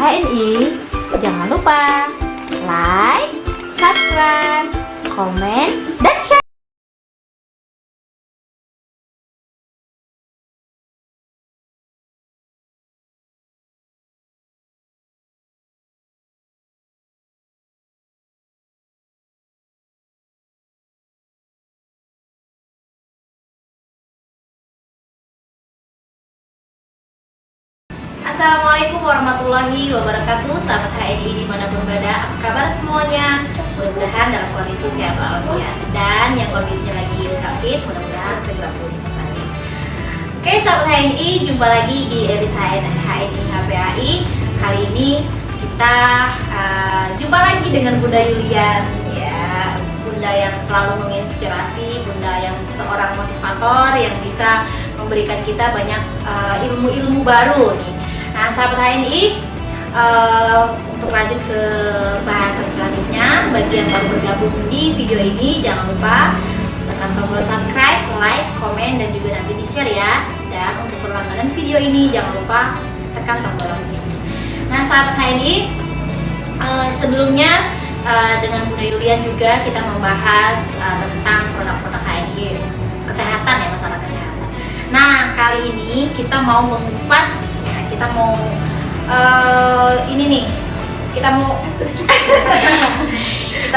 HNI, jangan lupa like, subscribe, komen, dan share. Assalamualaikum warahmatullahi wabarakatuh. Sahabat HNI dimanapun berada, apa kabar semuanya? Mudah-mudahan dalam kondisi sehat walafiat, dan yang kondisinya lagi COVID mudah-mudahan segera pulih kembali. Oke sahabat HNI, jumpa lagi di edisi HNI HPAI. Kali ini kita jumpa lagi dengan Bunda Yulian, ya, Bunda yang selalu menginspirasi, Bunda yang seorang motivator yang bisa memberikan kita banyak ilmu-ilmu baru nih. Nah sahabat HNI, untuk lanjut ke bahasan selanjutnya, bagi yang baru bergabung di video ini jangan lupa tekan tombol subscribe, like, komen, dan juga nanti di share ya. Dan untuk berlangganan video ini jangan lupa tekan tombol lonceng. Nah sahabat HNI, sebelumnya dengan Bunda Yulian juga kita membahas tentang produk-produk HNI kesehatan, ya, masalah kesehatan. Nah kali ini kita mau mengupas, kita mau ini nih, kita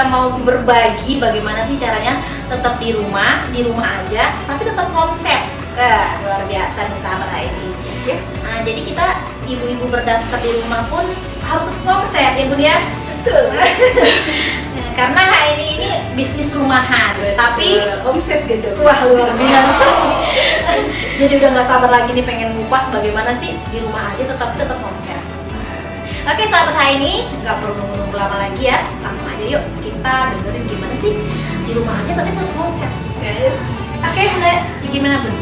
mau berbagi bagaimana sih caranya tetap di rumah aja tapi tetap omset. Luar biasa nih sahabat HNI. Nah, jadi kita ibu-ibu berdaster di rumah pun harus tetap omset ya Bun ya. Betul. Karena HNI ini bisnis rumahan, tapi omset gede. Wah luar biasa. Jadi udah nggak sabar lagi nih pengen ngupas bagaimana sih di rumah aja tetap omset. Oke sahabat HNI, nggak perlu nunggu lama lagi ya, langsung aja yuk kita dengerin gimana sih di rumah aja tapi tetap omset. Yes. Oke Bunda, gimana Bun?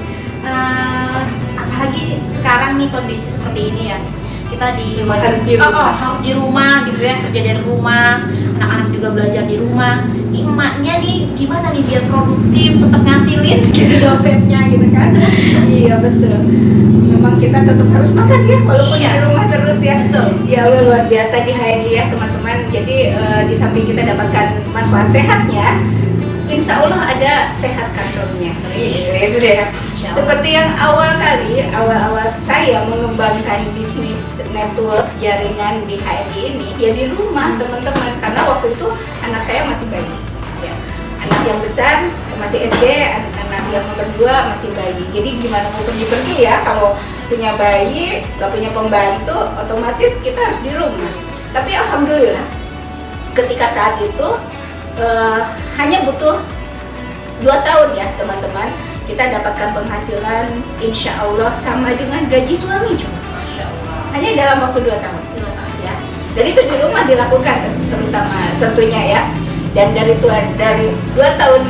Apalagi sekarang nih kondisi seperti ini ya, kita harus di rumah gitu ya, kerja dari rumah, anak-anak juga belajar di rumah. Nih emaknya nih gimana nih biar produktif, tetap ngasilin gitu dompetnya gitu kan. Iya betul. Memang kita tetap harus makan ya, walaupun di rumah terus ya. Betul. Ya Allah, luar biasa di HNI ya teman-teman. Jadi di samping kita dapatkan manfaat sehatnya, insya Allah ada sehat kantornya. Iya sudah ya. Seperti yang awal saya mengembangkan bisnis network jaringan di HNI ini ya di rumah teman-teman, karena waktu itu anak saya masih bayi ya. Anak yang besar masih SD, anak yang nomor 2 masih bayi. Jadi gimana mau pergi-pergi ya kalau punya bayi, gak punya pembantu, otomatis kita harus di rumah. Tapi alhamdulillah ketika saat itu hanya butuh 2 tahun ya teman-teman, kita dapatkan penghasilan insya Allah sama dengan gaji suami cuma. Masya Allah. Hanya dalam waktu 2 tahun ya. Dan itu di rumah dilakukan terutama tentunya ya. Dan dari 2 tahun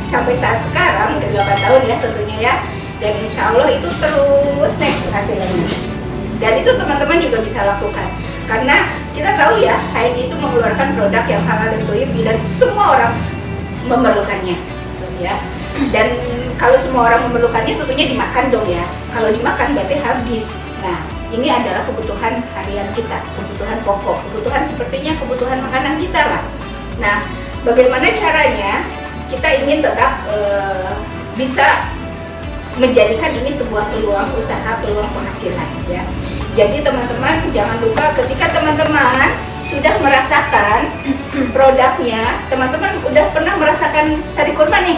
sampai saat sekarang udah 8 tahun ya tentunya ya. Dan insya Allah itu terus naik penghasilannya. Dan itu teman-teman juga bisa lakukan. Karena kita tahu ya HNI itu mengeluarkan produk yang halal dan thayyib dan semua orang memerlukannya ya. Dan kalau semua orang memerlukannya tentunya dimakan dong ya. Kalau dimakan berarti habis. Nah ini adalah kebutuhan harian kita, kebutuhan pokok, kebutuhan sepertinya kebutuhan makanan kita lah. Nah bagaimana caranya kita ingin tetap bisa menjadikan ini sebuah peluang usaha, peluang penghasilan ya. Jadi teman-teman jangan lupa ketika teman-teman sudah merasakan produknya, teman-teman udah pernah merasakan sari kurma nih,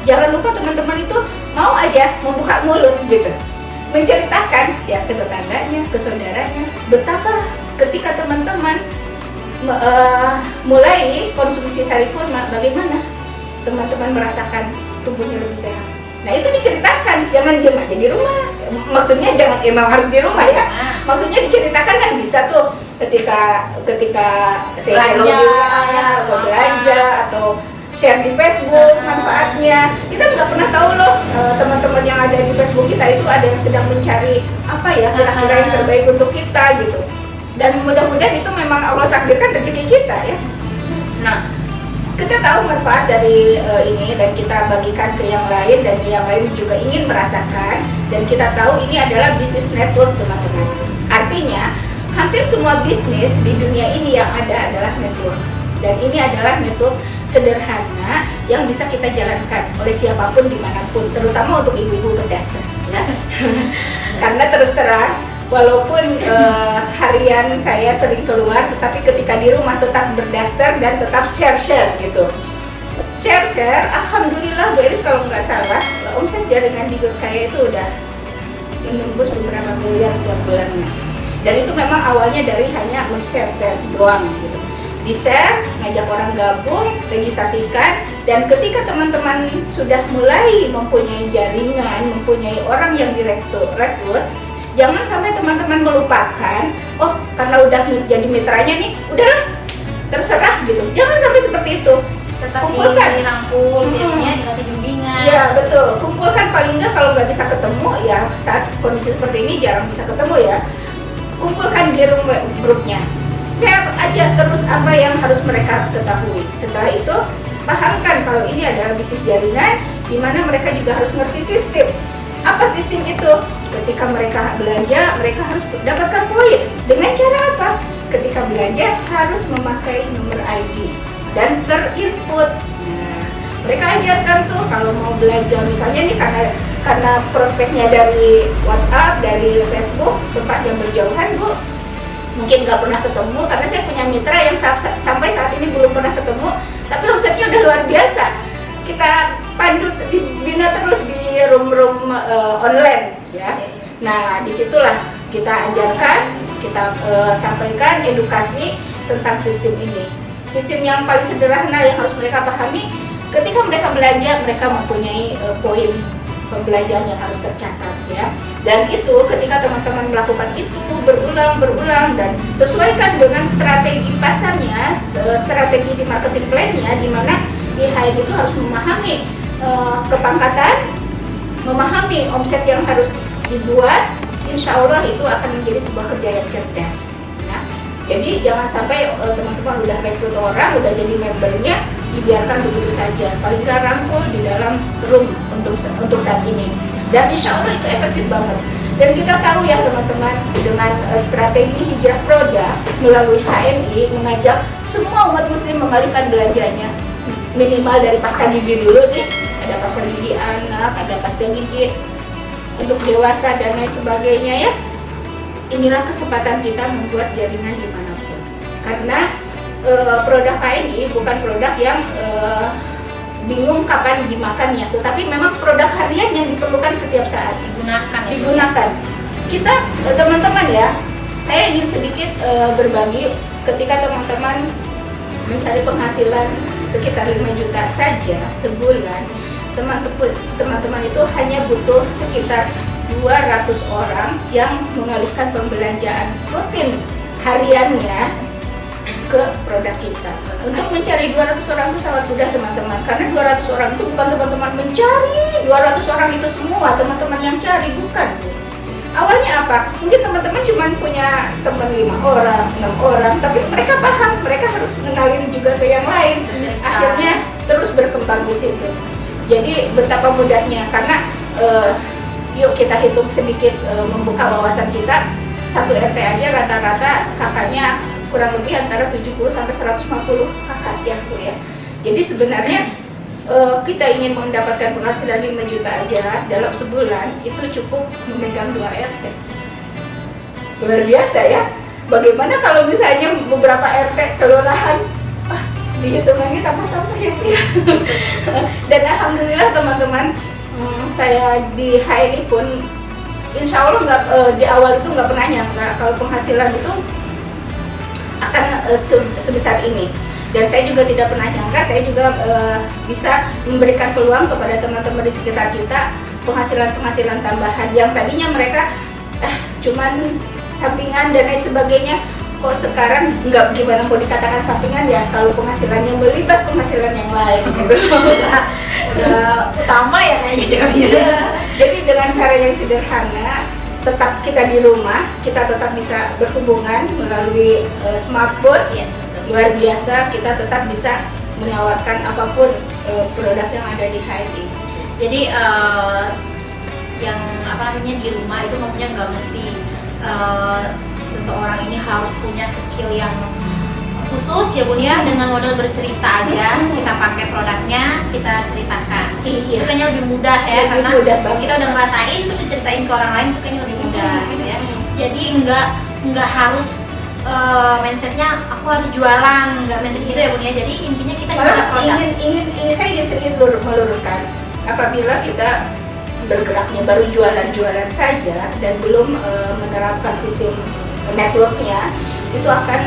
jangan lupa teman-teman itu mau aja membuka mulut gitu, menceritakan ya ke tetangganya, ke saudaranya, betapa ketika teman-teman mulai konsumsi sari kurma, bagaimana teman-teman merasakan tubuhnya lebih sehat. Nah itu diceritakan, jangan diam aja di rumah. Maksudnya jangan emang harus di rumah ya. Maksudnya diceritakan kan bisa tuh ketika saya atau belanja atau share di Facebook manfaatnya. Kita nggak pernah tahu loh teman-teman yang ada di Facebook kita itu ada yang sedang mencari apa ya kira-kira yang terbaik untuk kita gitu. Dan mudah-mudahan itu memang Allah takdirkan rezeki kita ya. Nah kita tahu manfaat dari ini dan kita bagikan ke yang lain, dan yang lain juga ingin merasakan, dan kita tahu ini adalah bisnis network teman-teman. Artinya hampir semua bisnis di dunia ini yang ada adalah network. Dan ini adalah network sederhana yang bisa kita jalankan oleh siapapun dimanapun, terutama untuk ibu-ibu berdaster ya. Karena terus terang, walaupun harian saya sering keluar, tetapi ketika di rumah tetap berdaster dan tetap share gitu. Share, alhamdulillah beres kalau nggak salah, omset jaringan di grup saya itu udah menembus beberapa miliar setiap bulannya. Dan itu memang awalnya dari hanya men-share doang gitu. Di-share, ngajak orang gabung, registrasikan, dan ketika teman-teman sudah mulai mempunyai jaringan, mempunyai orang yang direkrut, jangan sampai teman-teman melupakan, oh karena udah jadi mitranya nih, udahlah terserah gitu. Jangan sampai seperti itu. Tetap Kumpulkan, dirangkul, dikasih bimbingan. Iya betul, kumpulkan, paling nggak kalau nggak bisa ketemu ya saat kondisi seperti ini jarang bisa ketemu ya, kumpulkan di room grupnya, share aja terus apa yang harus mereka ketahui. Setelah itu pahamkan kalau ini adalah bisnis jaringan, di mana mereka juga harus ngerti sistem. Apa sistem itu? Ketika mereka belanja, mereka harus dapatkan poin. Dengan cara apa? Ketika belanja harus memakai nomor ID dan terinput. Nah, mereka ajarkan tuh kalau mau belanja misalnya nih, karena prospeknya dari WhatsApp, dari Facebook, tempat yang berjauhan Bu, mungkin nggak pernah ketemu, karena saya punya mitra yang sampai saat ini belum pernah ketemu, tapi omsetnya udah luar biasa. Kita pandu, dibina terus di room online ya. Nah disitulah kita ajarkan, kita sampaikan edukasi tentang sistem ini. Sistem yang paling sederhana yang harus mereka pahami, ketika mereka belanja, mereka mempunyai poin pembelajaran yang harus tercatat ya. Dan itu ketika teman-teman melakukan itu berulang dan sesuaikan dengan strategi pasarnya, strategi di marketing plan-nya, di mana di HN itu harus memahami kepangkatan, memahami omset yang harus dibuat, insya Allah itu akan menjadi sebuah kerja yang cerdas. Jadi jangan sampai teman-teman udah rekrut orang, udah jadi membernya, dibiarkan begitu saja. Paling nggak rangkul di dalam room untuk saat ini. Dan insya Allah itu efektif banget. Dan kita tahu ya teman-teman, dengan strategi hijrah produk melalui HMI mengajak semua umat muslim mengalihkan belanjanya. Minimal dari pasta gigi dulu nih, ada pasta gigi anak, ada pasta gigi untuk dewasa dan lain sebagainya ya. Inilah kesempatan kita membuat jaringan dimanapun, karena produk KNI bukan produk yang bingung kapan dimakannya, tetapi memang produk harian yang diperlukan setiap saat digunakan. Kita teman-teman ya, saya ingin sedikit berbagi, ketika teman-teman mencari penghasilan sekitar 5 juta saja sebulan, teman-teman itu hanya butuh sekitar 200 orang yang mengalihkan pembelanjaan rutin hariannya ke produk kita. Untuk mencari 200 orang itu sangat mudah teman-teman, karena 200 orang itu bukan teman-teman mencari 200 orang itu semua teman-teman yang cari, bukan. Awalnya apa? Mungkin teman-teman cuma punya teman 5 orang, 6 orang, tapi mereka paham, mereka harus mengenalin juga ke yang lain. Akhirnya terus berkembang di situ. Jadi betapa mudahnya, karena yuk kita hitung sedikit, membuka wawasan kita. Satu RT aja rata-rata kakaknya kurang lebih antara 70 sampai 150 kakak ya Bu ya. Jadi sebenarnya kita ingin mendapatkan penghasilan 5 juta aja dalam sebulan, itu cukup memegang 2 RT. Luar biasa ya. Bagaimana kalau misalnya beberapa RT kelurahan, dihitungannya tambah-tambah ya. Dan alhamdulillah teman-teman, saya di HNI pun insya Allah di awal itu nggak pernah nyangka kalau penghasilan itu akan sebesar ini. Dan saya juga tidak pernah nyangka saya juga bisa memberikan peluang kepada teman-teman di sekitar kita penghasilan tambahan yang tadinya mereka cuman sampingan dan lain sebagainya. Kok sekarang nggak, gimana mau dikatakan sampingan ya, kalau penghasilannya melibat penghasilan yang lain Utama ya kayaknya jadinya. Jadi dengan cara yang sederhana, tetap kita di rumah, kita tetap bisa berhubungan melalui smartphone ya. Luar biasa, kita tetap bisa menawarkan apapun produk yang ada di HMI. Jadi yang apa namanya di rumah itu maksudnya nggak mesti seseorang ini harus punya skill yang khusus ya Bun ya, dengan modal bercerita aja kita pakai produknya, kita ceritakan. Iya. Itu kayaknya lebih mudah ya, Lebih karena mudah banget. kita udah ngerasain terus diceritain ke orang lain itu kayaknya lebih mudah gitu ya. Jadi nggak harus mindsetnya aku harus jualan, nggak mindset gitu ya Bun ya. Jadi intinya kita Malah jual produk. saya ingin sedikit meluruskan, apabila kita bergeraknya baru jualan-jualan saja dan belum menerapkan sistem networknya, itu akan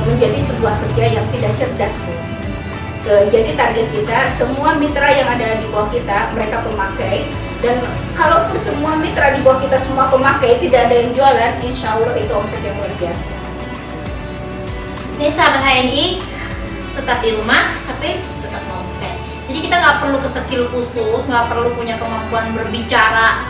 menjadi sebuah kerja yang tidak cerdas, Bu. Jadi target kita, semua mitra yang ada di bawah kita, mereka pemakai, dan kalaupun semua mitra di bawah kita semua pemakai, tidak ada yang jualan, insya Allah itu omset yang luar biasa. Nih sahabat HNI, tetap di rumah tapi tetap omset. Jadi kita nggak perlu ke skill khusus, nggak perlu punya kemampuan berbicara,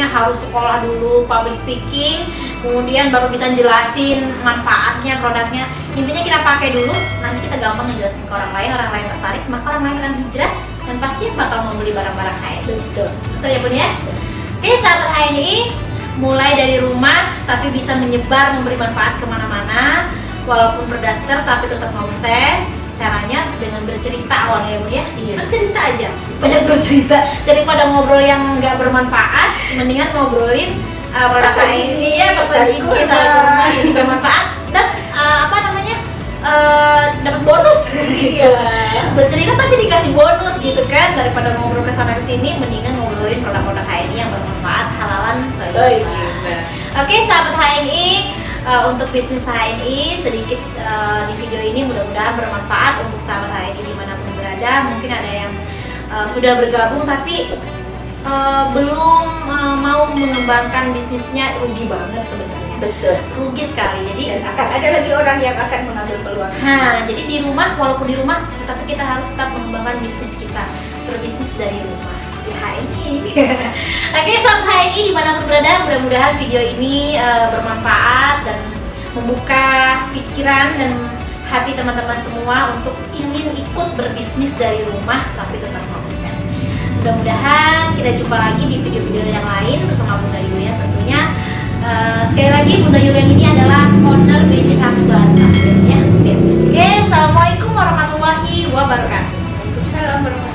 harus sekolah dulu public speaking, kemudian baru bisa jelasin manfaatnya produknya. Intinya kita pakai dulu, nanti kita gampang ngejelasin ke orang lain tertarik, maka orang lain akan hijrah dan pasti bakal membeli barang-barang HNI. Betul. Betul ya Bun ya? Oke sahabat HNI, mulai dari rumah tapi bisa menyebar, memberi manfaat kemana-mana, walaupun berdaster tapi tetap omset. Caranya dengan bercerita awalnya ya Bun ya. Iya. Bercerita aja, banyak bercerita daripada ngobrol yang nggak bermanfaat, mendingan ngobrolin produk ini ya, pesan ini sama ini bermanfaat dan dapat bonus. Iya. Bercerita tapi dikasih bonus gitu kan, daripada ngobrol ke sana ke sini, mendingan ngobrolin produk-produk HNI yang bermanfaat, halalan. Oke sahabat HNI, untuk bisnis HNI sedikit di video ini mudah-mudahan bermanfaat untuk sahabat HNI dimanapun berada. Mungkin ada yang sudah bergabung tapi belum mau mengembangkan bisnisnya, rugi banget sebenarnya. Betul. Rugi sekali. Jadi Dan akan ada lagi orang yang akan mengambil peluang. jadi di rumah, walaupun di rumah, tapi kita harus tetap mengembangkan bisnis kita, berbisnis dari rumah. HNI. Oke, sahabat HNI dimanapun berada, mudah-mudahan video ini bermanfaat dan membuka pikiran dan hati teman-teman semua untuk ingin ikut berbisnis dari rumah tapi tetap omset. Mudah-mudahan kita jumpa lagi di video-video yang lain bersama Bunda Yulian tentunya. Sekali lagi Bunda Yulian ini adalah owner BC1 Batam ya. Oke, assalamualaikum warahmatullahi wabarakatuh. Waalaikumsalam warahmatullahi wabarakatuh.